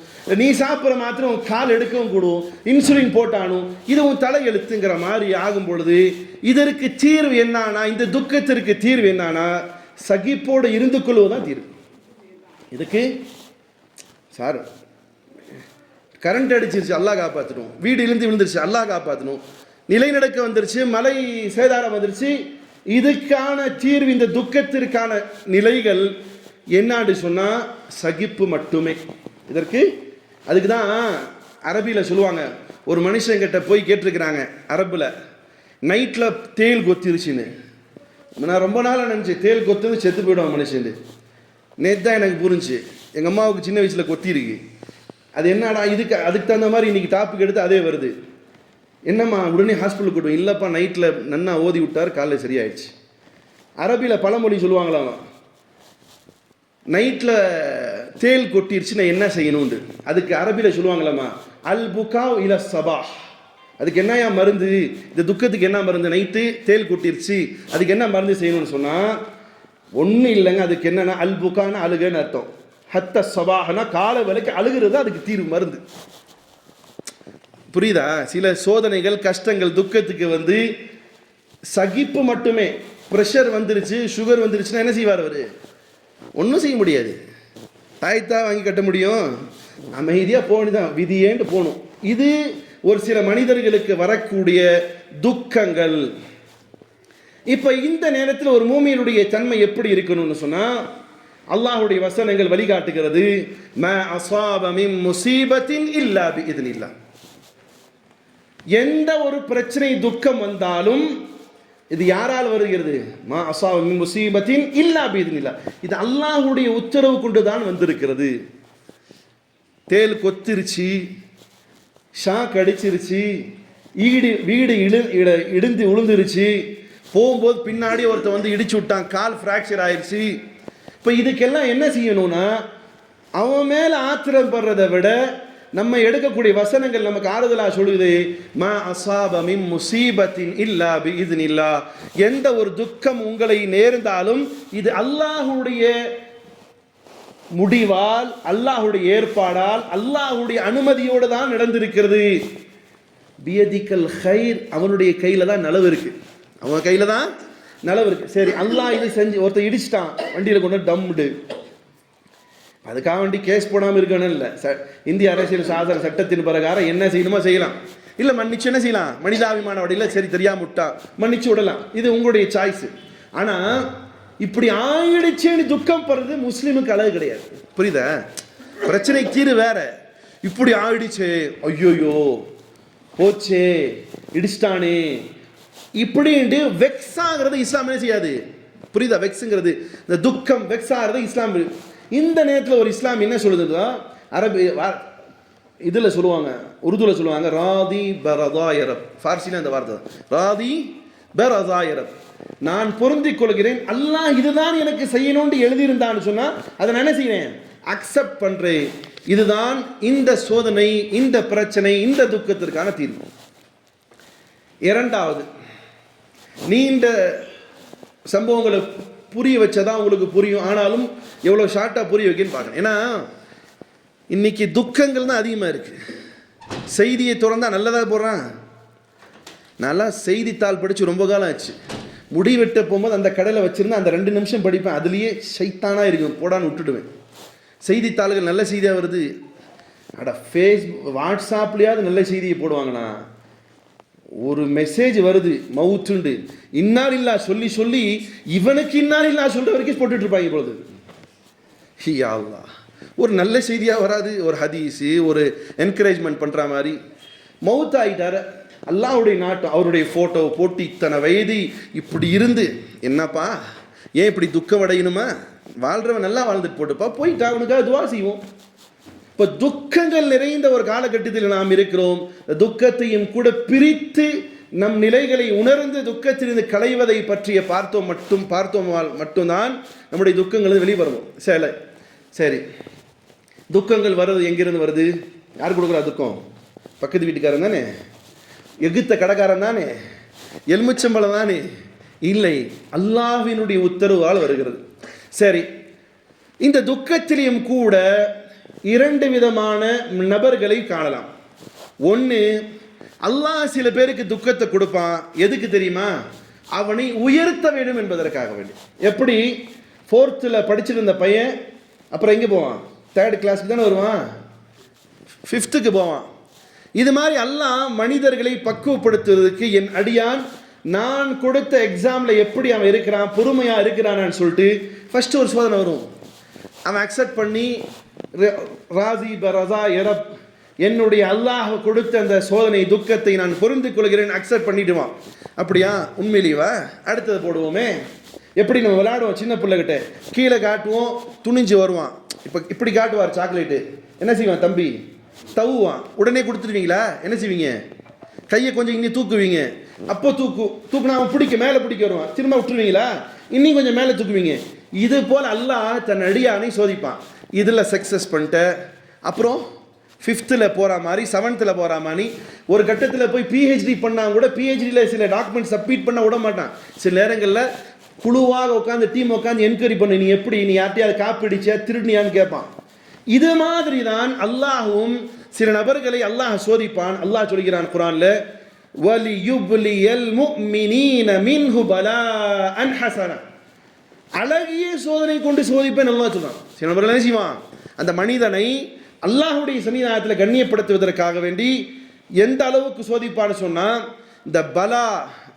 நீ சாப்பிட்ற மாத்திரை உன் கால் எடுக்கவும் கூடும், இன்சுலின் போட்டாலும் இது உன் தலை எழுத்துங்கிற மாதிரி ஆகும் பொழுது, இதற்கு தீர்வு என்னன்னா, இந்த துக்கத்திற்கு தீர்வு என்னன்னா, சகிப்போடு இருந்து கொள்வதுதான் தீர்வு. இதுக்கு சார் கரண்ட் அடிச்சிருச்சு, அல்லா காப்பாற்றணும், வீடு இழுந்து விழுந்துருச்சு, அல்லா காப்பாற்றணும், நிலைநடுக்க வந்துருச்சு, மலை சேதாரம் வந்துருச்சு, இதுக்கான தீர்வு, இந்த துக்கத்திற்கான நிலைகள் என்னான்னு சொன்னால் சகிப்பு மட்டுமே. இதற்கு அதுக்கு தான் அரபியில் சொல்லுவாங்க, ஒரு மனுஷங்கிட்ட போய் கேட்டிருக்கிறாங்க அரபில், நைட்டில் தேல் கொத்திருச்சுன்னு. நான் ரொம்ப நாளாக நினச்சேன் தேல் கொத்துன்னு செத்து போயிடுவான் மனுஷன். நேற்று தான் எனக்கு புரிஞ்சு, எங்கள் அம்மாவுக்கு சின்ன வயசில் கொத்திருக்கு. அது என்னடா, அதுக்கு தகுந்த மாதிரி இன்றைக்கி டாபிக் எடுத்து அதே வருது. என்னம்மா உடனே ஹாஸ்பிட்டலுக்கு கூட்டுவோம்? இல்லைப்பா நைட்டில் நன்னா ஓதி விட்டார், காலையில் சரியாயிடுச்சு. அரபியில் பழமொழி சொல்லுவாங்களாம், நைட்டில் தேல் கொட்டிருச்சுன்னா என்ன செய்யணும்னு. அதுக்கு அரபியில் சொல்லுவாங்களாம்மா, அல் புகா இல சபா. அதுக்கு என்னையா மருந்து? இந்த துக்கத்துக்கு என்ன மருந்து? நைட்டு தேல் கொட்டிருச்சு, அதுக்கு என்ன மருந்து செய்யணும்னு சொன்னால் ஒன்றும் இல்லைங்க. அதுக்கு என்னென்னா அல் புகான்னு அழுகன்னு அர்த்தம், ஹத்த சபாஹனா காலை விலைக்கு அழுகிறது அதுக்கு தீர்வு, மருந்து. புரியுதா? சில சோதனைகள் கஷ்டங்கள் துக்கத்துக்கு வந்து சகிப்பு மட்டுமே. ப்ரெஷர் வந்துருச்சு, சுகர் வந்துருச்சுன்னா என்ன செய்வார் அவர்? ஒன்றும் செய்ய முடியாது. தாய்த்தா வாங்கி கட்ட முடியும்? அமைதியாக போகணுதான், விதியேண்டு போகணும். இது ஒரு சில மனிதர்களுக்கு வரக்கூடிய துக்கங்கள். இப்போ இந்த நேரத்தில் ஒரு மூமியினுடைய தன்மை எப்படி இருக்கணும்னு சொன்னால், அல்லாஹ்வுடைய வசனங்கள் வழிகாட்டுகிறது, மா அஸாப மின் முஸீபத்தின் இல்லா பிஇذனில்லாஹ். எந்த ஒரு பிரச்சனை துக்கம் வந்தாலும் இது யாரால் வருகிறது? மா அஸாப மின் முஸீபத்தின் இல்லா பிஇذனில்லாஹ். இது அல்லாஹ்வுடைய உத்தரவு கொண்டு தான் வந்திருக்கிறது. தேல் கொத்திருச்சு, ஷாக் அடிச்சிருச்சு, வீடு இடிந்து விழுந்துருச்சு, போகும்போது பின்னாடி ஒருத்தர் வந்து இடிச்சு விட்டான், கால் ஃப்ராக்சர் ஆயிடுச்சு. இப்போ இதுக்கெல்லாம் என்ன செய்யணும்னா, அவன் மேலே ஆத்திரம் படுறதை விட நம்ம எடுக்கக்கூடிய வசனங்கள் நமக்கு ஆறுதலாக சொல்லுது, மா அஸாப மின் முஸீபத்தின் இல்லா பிஇذனில்லாஹ். எந்த ஒரு துக்கம் உங்களை நேர்ந்தாலும் இது அல்லாஹ்வுடைய முடிவால், அல்லாஹ்வுடைய ஏற்பாடால், அல்லாஹ்வுடைய அனுமதியோடு தான் நடந்திருக்கிறது. பியதிக்கல் கைர், அவனுடைய கையில் தான் நலவு இருக்கு, அவன் கையில் தான் நலவு இருக்கு. சரி, அல்லாஹ் இதை செஞ்சு ஒருத்தர் இடிச்சிட்டான், வண்டியில் கொண்டு டம்டு, அதுக்காக வேண்டி கேஸ் போடாமல் இருக்கணும் இல்லை. இந்திய அரசியல் சாசன சட்டத்தின் பிரகாரம் என்ன செய்யணுமோ செய்யலாம், இல்லை மன்னிச்சு என்ன செய்யலாம், மனிதாபிமான வழியில் சரி தெரியாம விட்டா மன்னிச்சு விடலாம், இது உங்களுடைய சாய்ஸு. ஆனால் இப்படி ஆயிடுச்சேன்னு துக்கம் படுறது முஸ்லீமுக்கு அழகு கிடையாது. புரியுதா? பிரச்சனை தீர்வு வேற, இப்படி ஆயிடுச்சு ஐயோயோ போச்சே இடிச்சிட்டானே இப்படின்ட்டு வெக்ஸ் ஆகிறது இஸ்லாம் என்ன செய்யாது. புரியுதா? வெக்ஸுங்கிறது இந்த துக்கம், வெக்ஸ் ஆகிறது இஸ்லாம். இந்த நேரத்தில் ஒரு இஸ்லாம் என்ன சொல்லுதுன்னா, அரபி இதில் சொல்லுவாங்க, உருதுல சொல்லுவாங்க, ராதி பரதாயரப். ஃபார்சியில் அந்த வார்த்தை ராதி பரதாயரப். நான் பொருந்திக் கொள்கிறேன், அல்லாஹ் இதுதான் எனக்கு செய்யணும்னு எழுதியிருந்தான்னு சொன்னால் அதை நான் என்ன செய்கிறேன், அக்செப்ட் பண்ணுறேன். இதுதான் இந்த சோதனை, இந்த பிரச்சனை, இந்த துக்கத்திற்கான தீர்வு. இரண்டாவது, நீண்ட சம்பவங்களை புரிய வச்சதான் உங்களுக்கு புரியும். ஆனாலும் எவ்வளோ ஷார்ட்டாக புரிய வைக்கன்னு பார்க்கணும். ஏன்னா இன்னைக்கு துக்கங்கள் தான் அதிகமாக இருக்குது. செய்தியை திறந்தா நல்லதாக போடுறான். நல்லா செய்தித்தாள் படித்து ரொம்ப காலம் ஆச்சு. முடி வெட்ட போகும்போது அந்த கடையில் வச்சுருந்தா அந்த 2 நிமிஷம் படிப்பேன், அதுலேயே சைத்தானாக இருக்கும், போடான்னு விட்டுடுவேன். செய்தித்தாள்கள் நல்ல செய்தியாக வருது, அட ஃபேஸ்புக் வாட்ஸ்அப்லேயாவது நல்ல செய்தியை போடுவாங்கண்ணா. ஒரு மெசேஜ் வருது மவுத்துண்டு, இன்னார் இல்லா சொல்லி சொல்லி இவனுக்கு இன்னார் இல்லா சொல்கிற வரைக்கும் போட்டுட்டு இருப்பாங்க பொழுது. யா அல்லாஹ், ஒரு நல்ல செய்தியாக வராது. ஒரு ஹதீஸு, ஒரு என்கரேஜ்மெண்ட் பண்ணுற மாதிரி. மவுத் ஆகிட்டார், அல்லாஹ்வுடைய நாட்டம், அவருடைய ஃபோட்டோ போட்டு இத்தனை வயது இப்படி இருந்து, என்னப்பா ஏன் இப்படி துக்கம் அடையணுமா, வாழ்கிறவன் நல்லா வாழ்ந்துட்டு போட்டுப்பா, போயிட்டா அவனுக்காக துவா செய்வோம். இப்போ துக்கங்கள் நிறைந்த ஒரு காலகட்டத்தில் நாம் இருக்கிறோம். துக்கத்தையும் கூட பிரித்து நம் நிலைகளை உணர்ந்து துக்கத்திலிருந்து களைவதை பற்றிய பார்த்தோம் மட்டும்தான் நம்முடைய துக்கங்கள் வெளிவரும். சரி, துக்கங்கள் வர்றது எங்கிருந்து வருது? யார் கொடுக்குறா துக்கம்? பக்கத்து வீட்டுக்காரன் தானே, எகுத்த கடைக்காரன் தானே, எலுமிச்சம்பழம் தானே? இல்லை, அல்லாஹ்வினுடைய உத்தரவால் வருகிறது. சரி, இந்த துக்கத்திலையும் கூட 2 விதமான நபர்களை காணலாம். ஒன்று, அல்லாஹ் சில பேருக்கு துக்கத்தை கொடுப்பான். எதுக்கு தெரியுமா? அவனை உயர்த்த வேண்டும் என்பதற்காக வேண்டி. எப்படி 4th படிச்சிருந்த பையன் அப்புறம் எங்கே போவான்? 3rd கிளாஸுக்கு தானே வருவான், 5th போவான். இது மாதிரி அல்லாஹ் மனிதர்களை பக்குவப்படுத்துவதற்கு என் அடியான் நான் கொடுத்த எக்ஸாமில் எப்படி அவன் இருக்கிறான், பொறுமையாக இருக்கிறான்னு சொல்லிட்டு ஃபஸ்ட்டு ஒரு சோதனை வரும். அவன் அக்செப்ட் பண்ணி ராசி பரதா எரப், என்னுடைய அல்லாஹ் கொடுத்த அந்த சோதனை துக்கத்தை நான் பொருந்து கொள்கிறேன், அக்செப்ட் பண்ணிடுவான். அப்படியா, உண்மையிலேவா, அடுத்தது போடுவோமே. எப்படி நம்ம விளையாடுவோம் சின்ன பிள்ளைகிட்ட, கீழே காட்டுவோம், துணிஞ்சு வருவான். இப்போ இப்படி காட்டுவார் சாக்லேட்டு, என்ன செய்வான் தம்பி, தவுவான். உடனே கொடுத்துருவீங்களா? என்ன செய்வீங்க? கையை கொஞ்சம் இன்னும் தூக்குவீங்க. அப்போ தூக்குனா அவன் பிடிக்க மேலே பிடிக்க வருவான், திரும்ப விட்டுருவீங்களா? இன்னும் கொஞ்சம் மேலே தூக்குவீங்க. இது போல் அல்லாஹ் தன் அடியானை சோதிப்பான். இதில் சக்ஸஸ் பண்ணிட்ட அப்புறம் 5th போகிற மாதிரி, 7th போகிற மாதிரி, ஒரு கட்டத்தில் போய் பிஹெச்டி பண்ணால் கூட பிஹெச்டியில் சில டாக்குமெண்ட் சப்மிட் பண்ண விட மாட்டான். சில நேரங்களில் குழுவாக உட்காந்து டீம் உட்காந்து என்கொயரி பண்ணு, நீ எப்படி, நீ யார்ட்டையாவது காப்பிடிச்ச திருடினியான்னு கேட்பான். இது மாதிரி தான் அல்லாஹும் சில நபர்களை அல்லாஹ் சோதிப்பான். அல்லாஹ் சொல்கிறான் குர்ஆன்ல, வலியுப்லியல் முஃமினீன மின்ஹு பலாஅன் ஹஸனா, அழகிய சோதனை கொண்டு சோதிப்பேன் அல்லாஹ் சொல்றான். சில நபர்கள் என்ன செய்வான், அந்த மனிதனை அல்லாஹ்வுடைய சன்னிதானத்தில் கண்ணியப்படுத்துவதற்காக வேண்டி எந்த அளவுக்கு சோதிப்பான்னு சொன்னால், இந்த பலா,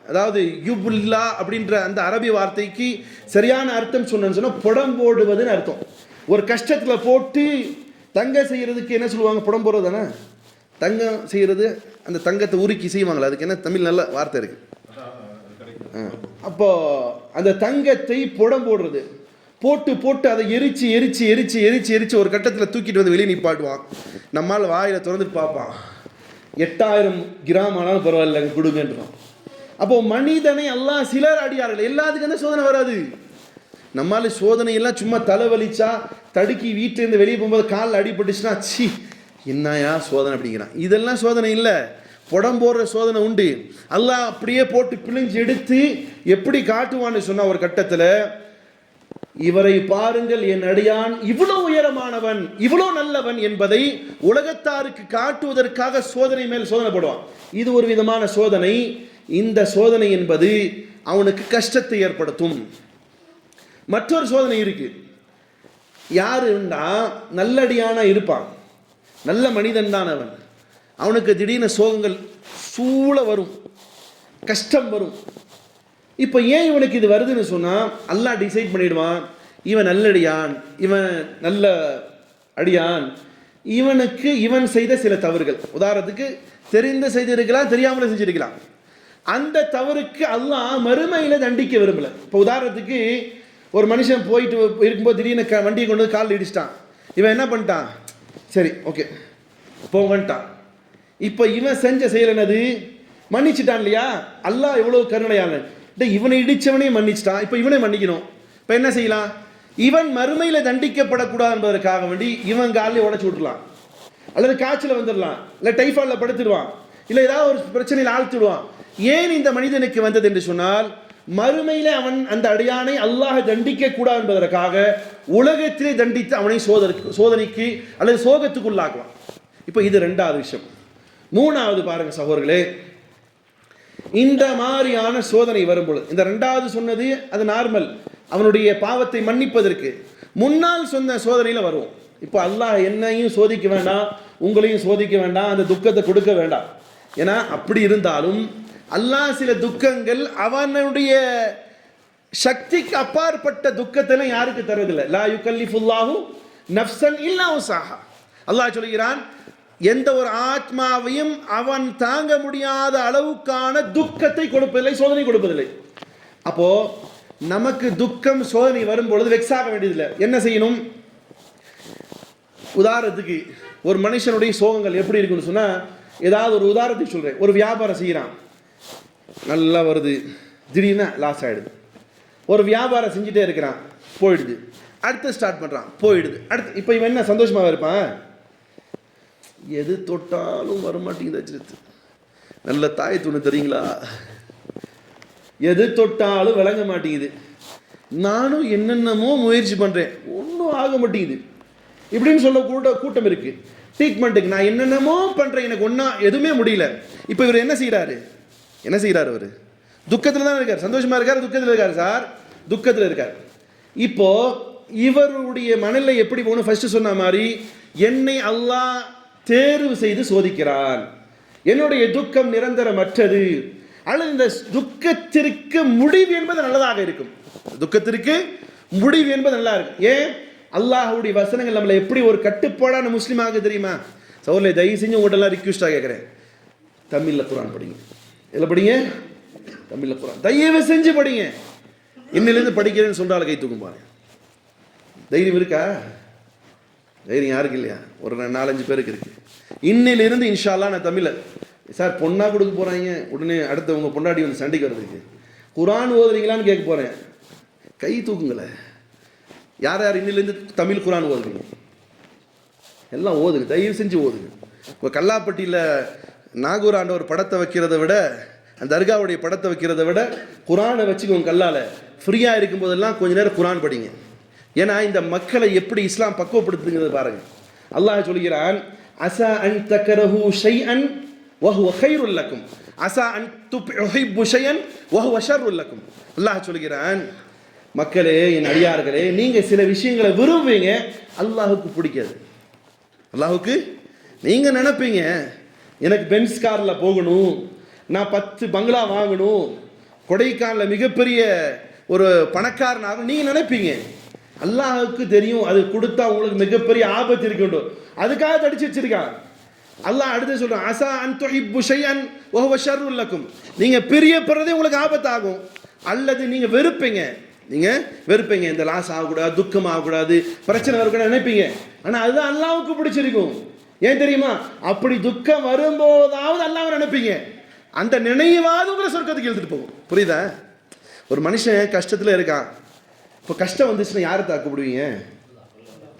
அதாவது யுபுல்லா அப்படின்ற அந்த அரபி வார்த்தைக்கு சரியான அர்த்தம் சொன்னோன்னு புடம் போடுவதுன்னு அர்த்தம். ஒரு கஷ்டத்தில் போட்டு தங்க செய்கிறதுக்கு என்ன சொல்லுவாங்க, புடம் போடுறது தானே. தங்கம் செய்கிறது, அந்த தங்கத்தை உருக்கி செய்வாங்களா, அதுக்கு என்ன தமிழ் நல்ல வார்த்தை இருக்குது. அப்போ அந்த தங்கத்தை புடம் போடுறது, போட்டு போட்டு அதை எரிச்சு எரிச்சு எரிச்சு எரிச்சு எரிச்சு ஒரு கட்டத்தில் தூக்கிட்டு வந்து வெளியே நிப்பாட்டுவான். நம்மால் வாயில் திறந்துட்டு பார்ப்பான், 8000 கிராம் ஆனாலும் பரவாயில்ல கொடுங்கன்றான். அப்போ மனிதனை அல்லாஹ் சிலர் அடியார்கள், எல்லாத்துக்கும் என்ன சோதனை வராது. நம்மளால சோதனை எல்லாம் சும்மா தலைவலிச்சா தடுக்கி வீட்டிலேருந்து வெளியே போகும்போது காலில் அடிபட்டுச்சுன்னா சி என்னையா சோதனை அப்படிங்கிறான். இதெல்லாம் சோதனை இல்லை, புடம் போடுற சோதனை உண்டு. அல்லாஹ் அப்படியே போட்டு பிழிஞ்சு எடுத்து எப்படி காட்டுவான்னு சொன்ன ஒரு கட்டத்தில், இவரை பாருங்கள் என் அடியான் இவ்வளோ உயரமானவன், இவ்வளோ நல்லவன் என்பதை உலகத்தாருக்கு காட்டுவதற்காக சோதனை மேல் சோதனை போடுவான். இது ஒரு விதமான சோதனை. இந்த சோதனை என்பது அவனுக்கு கஷ்டத்தை ஏற்படுத்தும். மற்றொரு சோதனை இருக்கு. யாருன்னா நல்லடியானா இருப்பான், நல்ல மனிதன் தான் அவன், அவனுக்கு திடீர்னு சோகங்கள் சூழ வரும், கஷ்டம் வரும். இப்போ ஏன் இவனுக்கு இது வருதுன்னு சொன்னால், அல்லாஹ் டிசைட் பண்ணிடுவான், இவன் நல்லடியான், இவன் நல்ல அடியான், இவனுக்கு இவன் செய்த சில தவறுகள், உதாரணத்துக்கு தெரிந்து செய்திருக்கலாம், தெரியாமலே செஞ்சிருக்கலாம். அந்த தவறுக்கு அல்லாஹ் மறுமையில தண்டிக்க விரும்பல. இப்போ உதாரணத்துக்கு ஒரு மனுஷன் போயிட்டு இருக்கும்போது திடீர்னு வண்டியை கொண்டு வந்து காலில் இடிச்சிட்டான். இவன் என்ன பண்ணிட்டான், சரி ஓகே போங்கன்ட்டான். இப்போ இவன் செஞ்ச செயல் என்னது, மன்னிச்சிட்டான் இல்லையா? அல்லாஹ் எவ்வளவு கருணையாளன், இவனை இடிச்சவனே மன்னிச்சிட்டான், இப்போ இவனை மன்னிக்கணும். இப்போ என்ன செய்யலாம், இவன் மறுமையில தண்டிக்கப்படக்கூடாது என்பதற்காக வேண்டி இவன் காலில் உடச்சி விட்டுலாம், அல்லது காய்ச்சல வந்துடலாம், இல்லை டைஃபாய்டில் படுத்துடுவான், இல்லை ஏதாவது ஒரு பிரச்சனையில் ஆழ்த்திடுவான். ஏன் இந்த மனிதனுக்கு வந்தது என்று சொன்னால், மறுமையில அவன் அந்த அடியானை அல்லாஹ் தண்டிக்க கூடாது என்பதற்காக உலகத்திலே தண்டித்து அவனை சோதனைக்கு அல்லது சோகத்துக்குள்ளாக்குவான். இப்போ இது ரெண்டாவது விஷயம். மூணாவது பாருங்க சகோதரர்களே, இந்த மாதிரியான சோதனை வரும்பொழுது, இந்த ரெண்டாவது சொன்னது அது நார்மல், அவனுடைய பாவத்தை மன்னிப்பதற்கு. முன்னால் சொன்ன சோதனையில் வருவோம். இப்போ அல்லாஹ் என்னையும் சோதிக்க வேண்டாம், உங்களையும் சோதிக்க வேண்டாம், அந்த துக்கத்தை கொடுக்க வேண்டாம். ஏன்னா அப்படி இருந்தாலும் அல்லாஹ் சில துக்கங்கள் அவனுடைய சக்திக்கு அப்பாற்பட்ட துக்கத்தை யாருக்கு தருவதில்லை. லா யுகல்லிஃபுல்லாஹு நஃப்ஸன் இல்லா உஸாஹா. அல்லாஹ் சொல்கிறான், எந்த ஒரு ஆத்மாவையும் அவன் தாங்க முடியாத அளவுக்கான துக்கத்தை கொடுப்பதில்லை, சோதனை கொடுப்பதில்லை. அப்போ நமக்கு துக்கம் சோதனை வரும் பொழுது வெக்ஸாக வேண்டியதில்லை. என்ன செய்யணும், உதாரணத்துக்கு ஒரு மனுஷனுடைய சோகங்கள் எப்படி இருக்குன்னு சொன்னா, ஏதாவது ஒரு உதாரணத்துக்கு சொல்றேன். ஒரு வியாபாரம் செய்யறான், நல்லா வருது, திடீர்னு லாஸ் ஆயிடுது. ஒரு வியாபாரம் செஞ்சுட்டே இருக்கிறான், போயிடுது. அடுத்து ஸ்டார்ட் பண்றான், போயிடுது. அடுத்து இப்போ இவன் என்ன சந்தோஷமாக இருப்பான், எது தொட்டாலும் வரமாட்டேங்குது. நல்ல தாய் துணை தெரியுங்களா, எது தொட்டாலும் விளங்க மாட்டேங்குது. நானும் என்னென்னமோ முயற்சி பண்றேன், ஒன்றும் ஆக மாட்டேங்குது இப்படின்னு சொல்ல கூட்டம் இருக்கு. ட்ரீட்மெண்ட்டுக்கு நான் என்னென்னமோ பண்றேன், எனக்கு ஒன்றா எதுவுமே முடியல. இப்போ இவர் என்ன செய்யறாரு, அவர் துக்கத்தில் தான் இருக்கார், சந்தோஷமா இருக்கார், துக்கத்தில் இருக்கார் சார், துக்கத்தில் இருக்கார். இப்போ இவருடைய மனநிலை எப்படி போகணும், ஃபர்ஸ்ட் சொன்ன மாதிரி என்னை அல்லாஹ் தேர்வு செய்து சோதிக்கிறான், என்னுடைய துக்கம் நிரந்தரமற்றது, அல்லது இந்த துக்கத்திற்கு முடிவு என்பது நல்லதாக இருக்கும். துக்கத்திற்கு முடிவு என்பது நல்லா இருக்கும். ஏன், அல்லாஹ்வுடைய வசனங்கள் நம்மளை எப்படி ஒரு கட்டுப்பாடான முஸ்லீமாக தெரியுமா? சகோதரர்களே, தயவு செஞ்சு உங்கள்கிட்ட ரிக்வெஸ்டாக கேட்குறேன், தமிழில் குரான் படிங்க. இதில் படிங்க, தமிழில் குரான் தயவு செஞ்சு படிங்க. இன்னிலிருந்து படிக்கிறேன்னு சொல்றாள் கை தூக்கும் பாருங்க. தைரியம் இருக்கா? தைரியம் யாருக்கு இல்லையா? ஒரு 4-5 பேருக்கு இருக்கு. இன்னிலிருந்து இன்ஷா அல்லாஹ் நான் தமிழில், சார் பொண்ணா கொடுக்க போறாங்க, உடனே அடுத்த உங்க பொண்டாட்டி வந்து சண்டைக்கு வர்றதுக்கு குரான் ஓதுறீங்களான்னு கேட்க போறேன், கை தூக்குங்களேன். யார் யார் இன்னிலிருந்து தமிழ் குரான் ஓதுறீங்க? எல்லாம் ஓதுங்க, தயவு செஞ்சு ஓதுங்க. இப்போ கல்லாப்பட்டியில் நாகூர் ஆண்டவர் படத்தை வைக்கிறத விட, அந்த தர்காவுடைய படத்தை வைக்கிறத விட குரானை வச்சுக்கோங்க. கல்லால் ஃப்ரீயாக இருக்கும் போதெல்லாம் கொஞ்ச நேரம் குரான் படிங்க. ஏன்னா இந்த மக்களை எப்படி இஸ்லாம் பக்குவப்படுத்துங்கிறது பாருங்க. அல்லாஹ் சொல்கிறான், அஸா அன் தக்ரஹு ஷைஅன் வஹுவ கைருல் லக்கும், அஸா அன் துஹிப்பு ஷைஅன் வஹுவ ஷர்ருல் லக்கும். அல்லாஹ் சொல்கிறான், மக்களே, என் அடியார்களே, நீங்க சில விஷயங்களை விரும்புவீங்க, அல்லாஹுக்கு பிடிக்காது. அல்லாஹுக்கு நீங்க நினைப்பீங்க, எனக்கு பென்ஸ் காரில் போகணும், நான் 10 பங்களா வாங்கணும், கொடைக்கானல மிகப்பெரிய ஒரு பணக்காரன் ஆகணும் நீங்க நினைப்பீங்க. அல்லாஹுக்கு தெரியும் அது கொடுத்தா உங்களுக்கு மிகப்பெரிய ஆபத்து இருக்கு, அதுக்காக தடிச்சு வச்சிருக்கான். அல்லாஹ் அடுத்து சொல்றான், அஸா அன் துஹிப்பு ஷைஅன் வஹுவ ஷர்ருல் லக்கும், நீங்க பிரியப்படுறதே உங்களுக்கு ஆபத்தாகும், அல்லது நீங்க வெறுப்பீங்க, இந்த லாஸ் ஆகக்கூடாது, துக்கம் ஆகக்கூடாது, பிரச்சனை வரக்கூடாது நினைப்பீங்க. ஆனா அதுதான் அல்லாஹ்வுக்கு பிடிச்சிருக்கும். ஏன் தெரியுமா? அப்படி துக்கம் வரும்போதாவது அல்லாஹ்வை நினைப்பீங்க, அந்த நினைவாவது உங்களை சொர்க்கத்துக்கு எழுதிட்டு போகும். புரியுதா? ஒரு மனுஷன் கஷ்டத்துல இருக்கான், இப்போ கஷ்டம் வந்துச்சுன்னா யாரை கூப்பிடுவீங்க?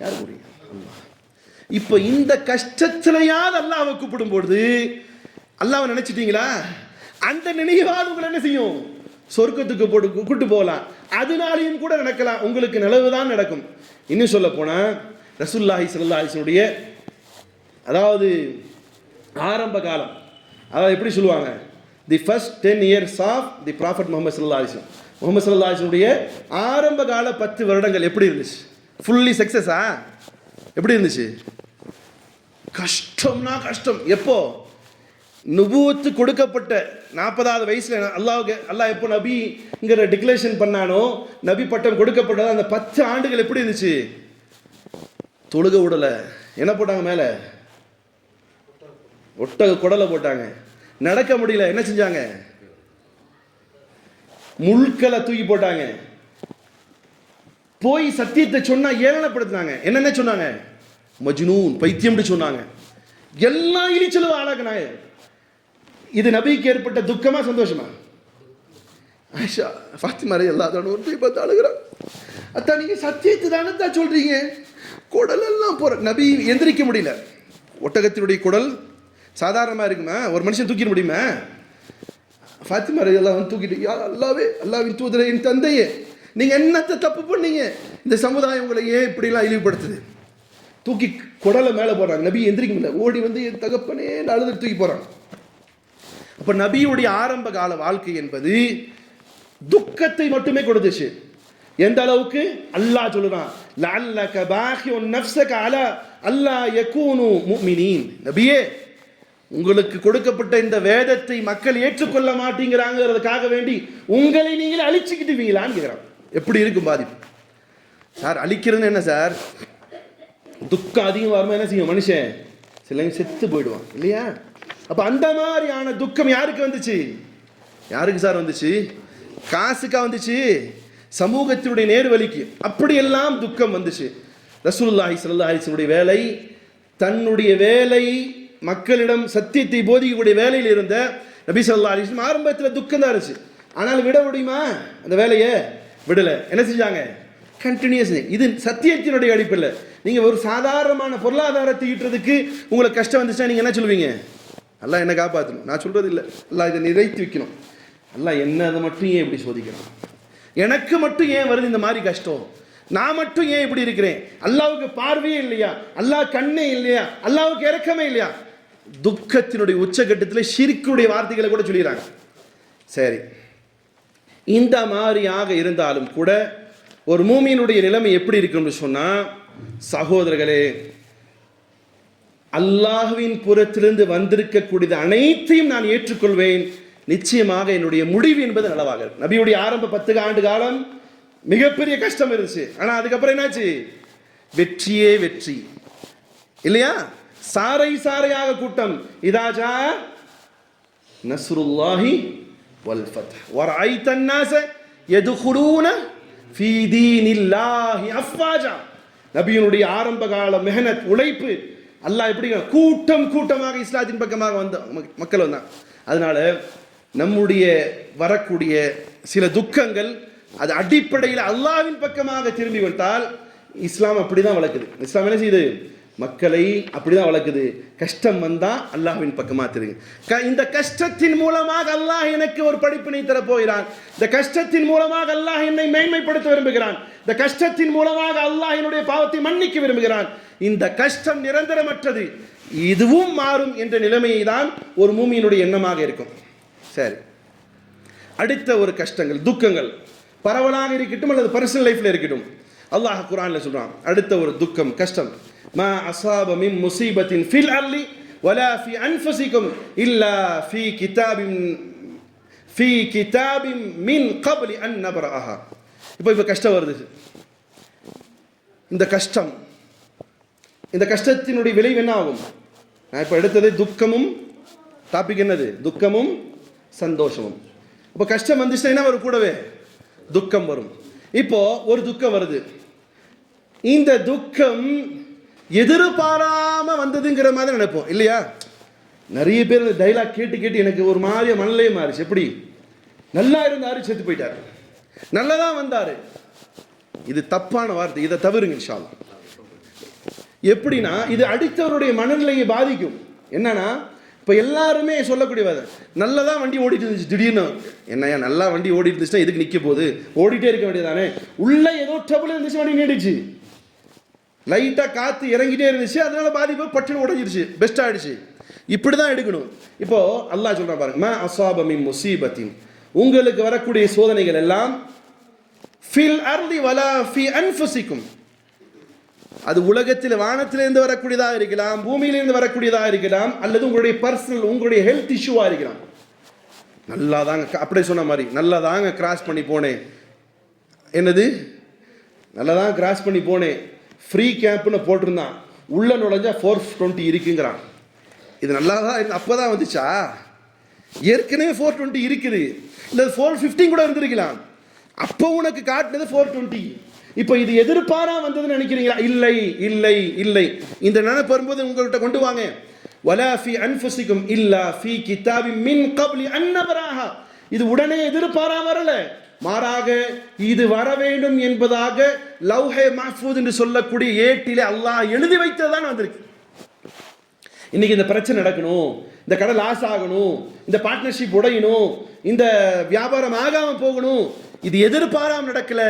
யார் கூப்பிடுவீங்க? அல்லாஹ். இப்போ இந்த கஷ்டத்திலையாவது அல்லாஹ்வை கூப்பிடும்போது அல்லாஹ்வை நினைச்சிட்டீங்களா, அந்த நினைவாவது உங்களை என்ன செய்யும்? சொர்க்கத்துக்கு கூட்டு போகலாம். அதனாலையும் கூட நடக்கலாம், உங்களுக்கு நல்லதுதான் நடக்கும். இன்னும் சொல்ல போனா ரசூலுல்லாஹி ஸல்லல்லாஹு அலைஹி வஸல்லம் உடைய, அதாவது ஆரம்ப காலம், அதாவது எப்படி சொல்லுவாங்க, the first 10 years of the prophet Muhammad ஸல்லல்லாஹு அலைஹி வஸல்லம், முஹம்மது ஸல்லல்லாஹு அலைஹி வஸல்லம் உடைய ஆரம்ப கால 10 வருடங்கள் எப்படி இருந்துச்சு? ஃபுல்லி சக்சஸா? எப்படி இருந்துச்சு? கஷ்டம்னா கஷ்டம். எப்போ நுபுவத்து கொடுக்கப்பட்ட 40வது வயசுல அல்லாஹ் எப்போ நபிங்கிற டிக்ளரேஷன் பண்ணானோ, நபி பட்டம் கொடுக்கப்பட்டது, அந்த 10 ஆண்டுகள் எப்படி இருந்துச்சு? தொழுக விடல, என்ன போட்டாங்க மேலே? ஒட்டக குடலை போட்டாங்க. நடக்க முடியல, என்ன செஞ்சாங்க? முள்களை தூக்கி போட்டாங்க. போய் சத்தியத்தை சொன்னா ஏளனப்படுத்தினாங்க. என்னென்ன சொன்னாங்க? மஜ்னூன், பைத்தியம் சொன்னாங்க. எல்லா இழிச்சலும் ஆளாக்குனாங்க. இது நபிக்கு ஏற்பட்ட துக்கமா சந்தோஷமா? ஆயிஷா ஃபாத்திமா ரலியல்லாஹு ஒரு போய் பார்த்து அழுகிறான். அத்தா நீங்க சத்தியத்தை தானே தான் சொல்றீங்க, குடல் எல்லாம் போற. நபி எந்திரிக்க முடியல. ஒட்டகத்தினுடைய குடல் சாதாரணமாக இருக்குமா? ஒரு மனுஷன் தூக்கிட முடியுமா? ஃபாத்திமா ரலியல்லாஹு அன்ஹா தூக்கிட்டு, யா அல்லாவே, அல்லாஹ்வின் தூதரே, என் தந்தையே, நீங்கள் என்னத்தை தப்பு பண்ணீங்க? இந்த சமுதாயம் உங்களை ஏன் இப்படிலாம் இழிவுபடுத்துது? தூக்கி குடலை மேலே போடுறாங்க. நபி எந்திரிக்க முடியல. ஓடி வந்து என் தகப்பனே அழுது தூக்கி போகிறாங்க. அப்போ நபியுடைய ஆரம்ப கால வாழ்க்கை என்பது துக்கத்தை மட்டுமே கொடுத்துச்சு. எந்த அளவுக்கு? அல்லாஹ் சொல்லுறான், லஅல்லக பாகிஉன் நஃப்ஸக அலா அல்லா யகூனு முஃமினீன். நபியே, உங்களுக்கு கொடுக்கப்பட்ட இந்த வேதத்தை மக்கள் ஏற்றுக்கொள்ள மாட்டேங்கிறாங்கிறதுக்காக வேண்டி உங்களை நீங்களே அழிச்சுக்கிட்டுவீங்களான்னு கேட்குறான். எப்படி இருக்கும் பாதிப்பு சார்? அழிக்கிறதுன்னு என்ன சார்? துக்கம் அதிகம் வருமா என்ன செய்யும் மனுஷன்? சிலங்க செத்து போயிடுவான் இல்லையா? அப்போ அந்த மாதிரியான துக்கம் யாருக்கு வந்துச்சு? யாருக்கு சார் வந்துச்சு? காசுக்கா வந்துச்சு? சமூகத்தினுடைய நேர்வழிக்கு அப்படியெல்லாம் துக்கம் வந்துச்சு. ரசூலுல்லாஹி ஸல்லல்லாஹு அலைஹி வஸல்லம் வேலை, தன்னுடைய வேலை, மக்களிடம் சத்தியத்தை போதிக்கக்கூடிய வேலையில் இருந்த நபி ஸல்லல்லாஹு அலைஹி வஸல்லம் ஆரம்பத்தில் துக்கம் தான் இருந்துச்சு. ஆனால் விட முடியுமா? அந்த வேலையை விடலை. என்ன செஞ்சாங்க? கண்டினியூஸ். இது சத்தியத்தினுடைய அடிப்பில். நீங்கள் ஒரு சாதாரணமான பொருளாதாரத்தை ஈட்டுறதுக்கு உங்களுக்கு கஷ்டம் வந்துச்சுன்னா நீங்கள் என்ன சொல்லுவீங்க? அல்லாஹ் என்ன காப்பாற்றணும். நான் சொல்கிறது இல்லை, அல்லாஹ் இதை நிறைத்து வைக்கணும். அல்லாஹ் என்ன அதை மட்டும் ஏன் இப்படி சோதிக்கிறான்? எனக்கு மட்டும் ஏன் வருது இந்த மாதிரி கஷ்டம்? நான் மட்டும் ஏன் இப்படி இருக்கிறேன்? அல்லாஹ்வுக்கு பார்வையே இல்லையா? அல்லாஹ் கண்ணே இல்லையா? அல்லாஹ்வுக்கு இரக்கமே இல்லையா? துக்கத்தினுடைய உச்சகட்டத்தில் ஷிர்க்குடைய வார்த்தைகளை கூட சொல்லிடுறாங்க. சரி, இந்த மாதிரியாக இருந்தாலும் கூட ஒரு மூமியினுடைய நிலைமை எப்படி இருக்குன்னு சொன்னா, சகோதரர்களே, அல்லாஹ்வின் புறத்திலிருந்து வந்திருக்கக்கூடியது அனைத்தையும் நான் ஏற்றுக்கொள்வேன். நிச்சயமாக என்னுடைய முடிவு என்பது நலவாக. நபியுடைய ஆரம்ப 10 ஆண்டு காலம் மிகப்பெரிய கஷ்டம் இருந்துச்சு. ஆனால் அதுக்கப்புறம் என்னாச்சு? வெற்றியே வெற்றி இல்லையா? சாரை சாரையாக கூட்டம். இதாஜா நஸ்ருல்லாஹி வல் ஃபத்ஹ் வரைத்தன் நாஸ யதுகுலூன ஃபீ தீனில்லாஹி அஃவாஜா. நபியினுடைய ஆரம்ப கால மெஹனத், உழைப்பு, அல்லாஹ் எப்படி கூட்டம் கூட்டமாக இஸ்லாத்தின் பக்கமாக வந்த மக்கள் வந்தான். அதனால நம்முடைய வரக்கூடிய சில துக்கங்கள் அது அடிப்படையில் அல்லாஹ்வின் பக்கமாக திரும்பி வந்தால் இஸ்லாம் அப்படிதான் வளர்க்குது. இஸ்லாம் என்ன செய்யுது? மக்களை அப்படிதான் வளர்க்குது. கஷ்டம் வந்தா அல்லாஹ்வின் பக்கமாக திரும்பி, இந்த கஷ்டத்தின் மூலமாக அல்லாஹ் எனக்கு ஒரு படிப்பினை தரப்போகிறான். இந்த கஷ்டத்தின் மூலமாக அல்லாஹ் என்னை மேன்மைப்படுத்த விரும்புகிறான். இந்த கஷ்டத்தின் மூலமாக அல்லாஹ் என்னுடைய பாவத்தை மன்னிக்க விரும்புகிறான். இந்த கஷ்டம் நிரந்தரமற்றது, இதுவும் மாறும் என்ற நிலைமையை தான் ஒரு மூமியினுடைய எண்ணமாக இருக்கும். சரி, அடுத்த ஒரு கஷ்டங்கள், துக்கங்கள் பரவலாக இருக்கட்டும் அல்லது பர்சனல் லைஃப்ல இருக்கட்டும், அல்லாஹ் குர்ஆன்ல சொல்றான், அடுத்த ஒரு துக்கம், கஷ்டம், மா அஸாப மின் முஸீபத்தின் ஃபில் அர்லி வலா ஃபி அன்ஃபுஸிகும் இல்லா ஃபி கிதாபின் மின் கப்லி அன் நப்ரஹா. இப்போ கஷ்டம் வருது. இந்த கஷ்டத்தினுடைய விளைவு என்ன ஆகும்? நான் இப்போ எடுத்தது துக்கமும், டாபிக் என்னது? துக்கமும் சந்தோஷமும். இப்போ கஷ்டம் வந்துச்சுன்னா என்ன வரும்? கூடவே துக்கம் வரும். இப்போ ஒரு துக்கம் வருது. இந்த துக்கம் எதிர்பாராம வந்ததுங்கிற மாதிரி நினைப்போம் இல்லையா? நிறைய பேர் இந்த டைலாக் கேட்டு கேட்டு எனக்கு ஒரு மாதிரி மனநிலையே மாறிச்சு. எப்படி? நல்லா இருந்தாரு, செத்து போயிட்டாரு. நல்லதான் வந்தாரு. இது தப்பான வார்த்தை, இதை தவிருங்க இன்ஷா அல்லாஹ். எப்படின்னா இது அடுத்தவருடைய மனநிலையை பாதிக்கும். என்னன்னா இப்போ எல்லாருமே சொல்லக்கூடிய வாதம், நல்லதான் வண்டி ஓடிட்டு இருந்துச்சு, திடீர்னு என்னையா நல்லா வண்டி ஓடிட்டு இருந்துச்சுன்னா எதுக்கு நிற்க போகுது, ஓடிட்டே இருக்க வேண்டியதானே. உள்ள ஏதோ ட்ரபிள் இருந்துச்சு, வண்டி நீடிச்சு, லைட்டாக காற்று இறங்கிட்டே இருந்துச்சு, அதனால பாதிப்பு பட்டுன்னு உடைஞ்சிருச்சு, பெஸ்ட் ஆகிடுச்சு. இப்படி தான் எடுக்கணும். இப்போ அல்லாஹ் சொல்கிறான் பாருங்க, மா அஸாப மின் முஸீபத்தின், உங்களுக்கு வரக்கூடிய சோதனைகள் எல்லாம் ஃபில் அர்லி வலா ஃபி அன்ஃபுஸிகும், அது உலகத்தில் வானத்திலிருந்து வரக்கூடியதாக இருக்கலாம், பூமியிலிருந்து வரக்கூடியதாக இருக்கலாம், அல்லது உங்களுடைய பர்சனல், உங்களுடைய ஹெல்த் இஷ்யூவாக இருக்கலாம். நல்லா தாங்க, அப்படியே சொன்ன மாதிரி நல்லா தாங்க கிராஸ் பண்ணி போனேன். என்னது? நல்லா தான் கிராஸ் பண்ணி போனேன், ஃப்ரீ கேம்ப்னு போட்டிருந்தான், உள்ள நுழைஞ்சா 420 இருக்குங்கிறான். இது நல்லா தான் அப்போதான் வந்துச்சா? ஏற்கனவே 420 இருக்குது, இல்லை 415 கூட இருந்திருக்கலாம். அப்போ உனக்கு காட்டினது 420. இப்போ இது எதிர்பாரா வந்ததுன்னு நினைக்கிறீங்களா? இல்லை இல்லை இல்லை. இந்த நினைப்பு வரும்போது உங்கள்கிட்ட கொண்டு வாங்க. வலா ஃபி அன்ஃபுசிக்கும் இல்லா ஃபி கிதாபி மின் கப்லி அன் நபராஹா. இது உடனே எதிர்பாரா வரல, மாறாக இது வர வேண்டும் என்பதாக லவ்ஹே மஹ்ஃபூஸ் என்று சொல்லக்கூடிய ஏட்டிலே அல்லாஹ் எழுதி வைத்ததுதான் வந்திருக்கு. இன்னைக்கு இந்த பிரச்சனை நடக்கணும், இந்த கடை லாஸ் ஆகணும், இந்த பார்ட்னர்ஷிப் உடையணும், இந்த வியாபாரம் ஆகாம போகணும், இது எதிர்பாராம நடக்கல,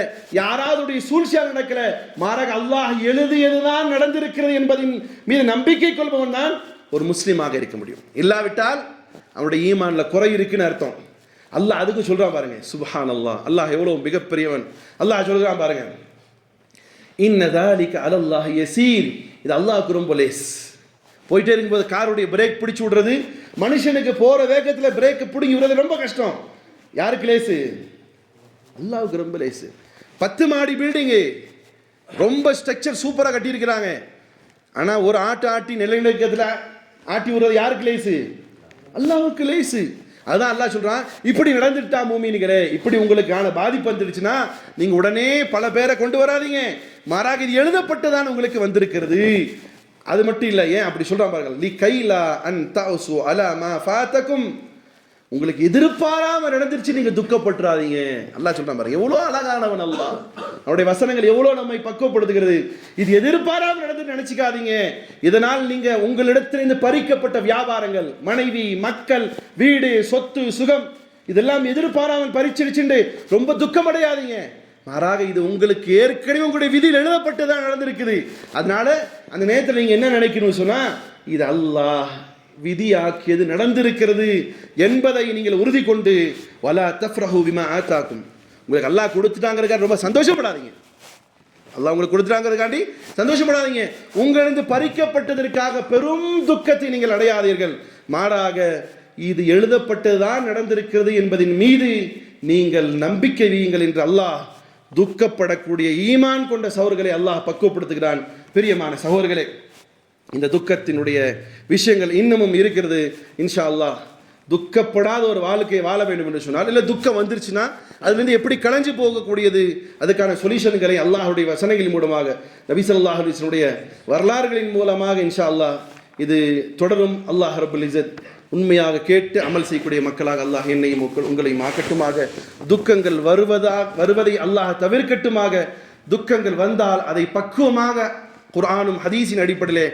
யாராவது சூழ்ச்சியால் நடக்கல, மாறாக அல்லாஹ் எழுதியதுதான் நடந்திருக்கிறது என்பதின் மீது நம்பிக்கை கொள்பவன் தான் ஒரு முஸ்லீமாக இருக்க முடியும். இல்லாவிட்டால் அவனுடைய ஈமான்ல குறை இருக்குன்னு அர்த்தம். அல்லாஹ் அதுக்கு சொல்றான் பாருங்க. சுப்ஹானல்லாஹ், அல்லாஹ் எவ்வளவு மிகப்பெரியவன். அல்லாஹ் சொல்றான் பாருங்க, இன்ன தாலிக அலல்லாஹ் யஸீர். இது அல்லாஹ்வுக்கு ரொம்ப லேஸ். போயிட்டே இருக்கும்போது காருடைய பிரேக் பிடிச்சு விடுறது, மனுஷனுக்கு போற வேகத்தில் பிரேக் பிடிங்கி விடுறது ரொம்ப கஷ்டம். யாருக்கு லேசு? அல்லாஹ்வுக்கு ரொம்ப லேசு. 10 மாடி பில்டிங்கு, ரொம்ப ஸ்ட்ரக்சர் சூப்பராக கட்டியிருக்கிறாங்க. ஆனால் ஒரு ஆட்டி நிலைநிறுக்கத்தில் ஆட்டி விடுறது யாருக்கு லேசு? அல்லாஹ்வுக்கு லேசு. அதான் அல்லாஹ் சொல்றான், இப்படி நடந்துட்டா மூமின்களே, இப்படி உங்களுக்கான பாதிப்பு வந்துடுச்சுன்னா நீங்க உடனே பல பேரை கொண்டு வராதீங்க, மாறாக இது எழுதப்பட்டுதான் உங்களுக்கு வந்திருக்கிறது. அது மட்டும் இல்லை, ஏன் அப்படி சொல்றான் பாருங்கள், லி கைலா அன் தஅசு அலா மா ஃபாதகும். உங்களுக்கு எதிர்பாராம நடந்துருச்சு, நீங்க துக்கப்பட்டுறாதீங்க. அல்லாஹ் சொல்றான் பாருங்க, எவ்வளோ அழகானவன் அல்லாஹ். அவருடைய வசனங்கள் எவ்வளோ நம்மை பக்குவப்படுத்துகிறது. இது எதிர்பாராம நடந்து நினைச்சுக்காதீங்க. இதனால் நீங்க உங்களிடத்திலிருந்து பறிக்கப்பட்ட வியாபாரங்கள், மனைவி, மக்கள், வீடு, சொத்து, சுகம், இதெல்லாம் எதிர்பாராமல் பறிச்சிருச்சுண்டு ரொம்ப துக்கம் அடையாதீங்க. மாறாக இது உங்களுக்கு ஏற்கனவே உங்களுடைய விதியில் எழுதப்பட்டு தான் நடந்திருக்குது. அதனால அந்த நேரத்தில் நீங்க என்ன நினைக்கணும்னு சொன்னா, இது அல்லாஹ் விதியாக்கியது நடந்திருக்கிறது என்பதை நீங்கள் உறுதி கொண்டு, வலா தஃப்ரஹு பிமா ஆதாக்கும். உங்களுக்கு அல்லாஹ் கொடுத்துட்டாங்கிறதுக்காக ரொம்ப சந்தோஷப்படாதீங்க. அல்லாஹ் உங்களுக்கு கொடுத்துட்டாங்கிறதுக்காண்டி சந்தோஷப்படாதீங்க. உங்களிருந்து பறிக்கப்பட்டதற்காக பெரும் துக்கத்தை நீங்கள் அடையாதீர்கள். மாறாக இது எழுதப்பட்டதுதான் நடந்திருக்கிறது என்பதின் மீது நீங்கள் நம்பிக்கை வையுங்கள் என்று அல்லாஹ் துக்கப்படக்கூடிய ஈமான் கொண்ட சகோதரர்களை அல்லாஹ் பக்குவப்படுத்துகிறான். பிரியமான சகோதரர்களே, இந்த துக்கத்தினுடைய விஷயங்கள் இன்னமும் இருக்கிறது. இன்ஷா அல்லாஹ் துக்கப்படாத ஒரு வாழ்க்கையை வாழ வேண்டும் என்று சொன்னால், இல்லை துக்கம் வந்துருச்சுன்னா அதுலேருந்து எப்படி களைஞ்சு போகக்கூடியது, அதுக்கான சொல்யூஷன்களை அல்லாஹுடைய வசனங்களின் மூலமாக, நபி ஸல்லல்லாஹு அலைஹி வஸல்லுடைய வரலாறுகளின் மூலமாக இன்ஷா அல்லாஹ் இது தொடரும். அல்லாஹ் ரப்பல் இஸ்ஸத் உண்மையாக கேட்டு அமல் செய்யக்கூடிய மக்களாக அல்லாஹ் என்னையும் உங்களையும் ஆக்கட்டுமாக. துக்கங்கள் வருவதை அல்லாஹ் தவிர்க்கட்டுமாக. துக்கங்கள் வந்தால் அதை பக்குவமாக குர்ஆனும் ஹதீஸின் அடிப்படையிலே